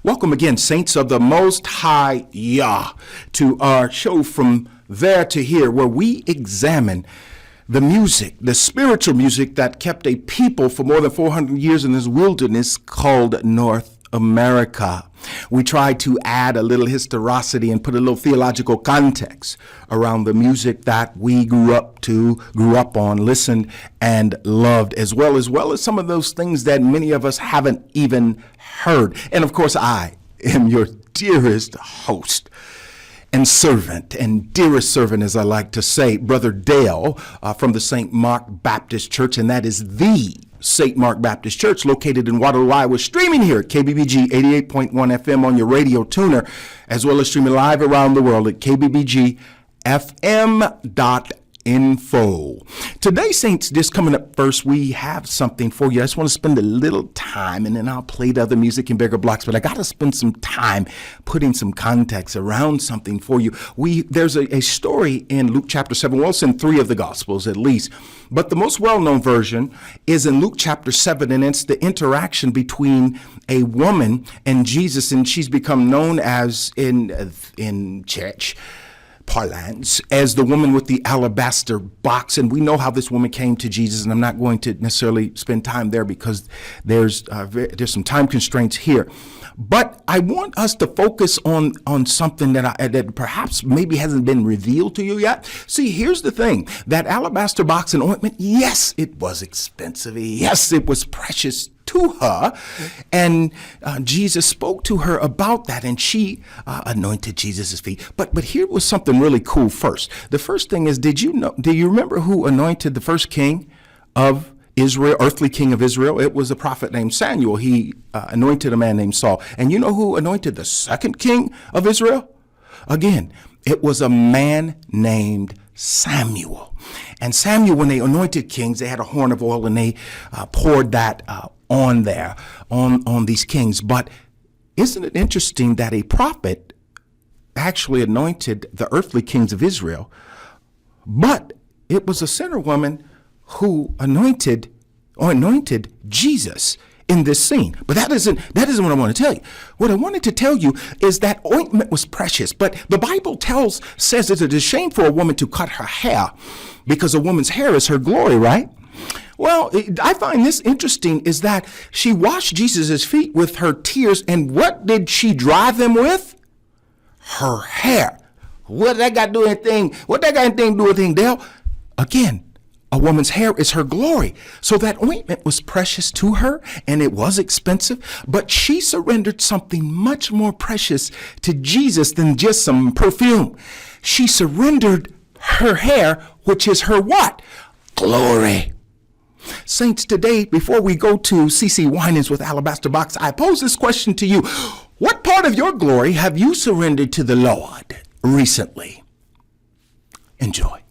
Welcome again, saints of the Most High Yah, to our show From There to Here, where we examine the music, the spiritual music that kept a people for more than 400 years in this wilderness called North America. We try to add a little historicity and put a little theological context around the music that we grew up on, listened, and loved, as well as some of those things that many of us haven't even heard. And of course, I am your dearest host and servant, and dearest servant, as I like to say, Brother Dale from the St. Mark Baptist Church, and that is the St. Mark Baptist Church, located in Waterloo, Iowa, streaming here at KBBG 88.1 FM on your radio tuner, as well as streaming live around the world at kbbgfm.info. Today, saints, just coming up first, we have something for you. I just want to spend a little time, and then I'll play the other music in bigger blocks, but I got to spend some time putting some context around something for you. There's a story in Luke chapter 7. Well, it's in 3 of the Gospels at least, but the most well-known version is in Luke chapter 7, and it's the interaction between a woman and Jesus, and she's become known as in church parlance as the woman with the alabaster box. And we know how this woman came to Jesus, and I'm not going to necessarily spend time there because there's some time constraints here. But I want us to focus on something that perhaps maybe hasn't been revealed to you yet. See, here's the thing. That alabaster box and ointment, yes, it was expensive. Yes, it was precious to her. And Jesus spoke to her about that, and she anointed Jesus' feet. But here was something really cool first. The first thing is, do you remember who anointed the first king of Israel, earthly king of Israel? It was a prophet named Samuel. He anointed a man named Saul. And you know who anointed the second king of Israel? Again, it was a man named Samuel. And Samuel, when they anointed kings, they had a horn of oil, and they poured that on these kings. But isn't it interesting that a prophet actually anointed the earthly kings of Israel, but it was a sinner woman who anointed Jesus in this scene? But that isn't what I want to tell you. What I wanted to tell you is that ointment was precious, but the Bible says that it is shame for a woman to cut her hair, because a woman's hair is her glory, right? Well, I find this interesting is that she washed Jesus' feet with her tears, and what did she dry them with? Her hair. What that got to do anything? What that got anything to do with anything, Dale? Again, a woman's hair is her glory. So that ointment was precious to her, and it was expensive, but she surrendered something much more precious to Jesus than just some perfume. She surrendered her hair, which is her what? Glory. Saints, today, before we go to Cece Winans with Alabaster Box, I pose this question to you. What part of your glory have you surrendered to the Lord recently? Enjoy.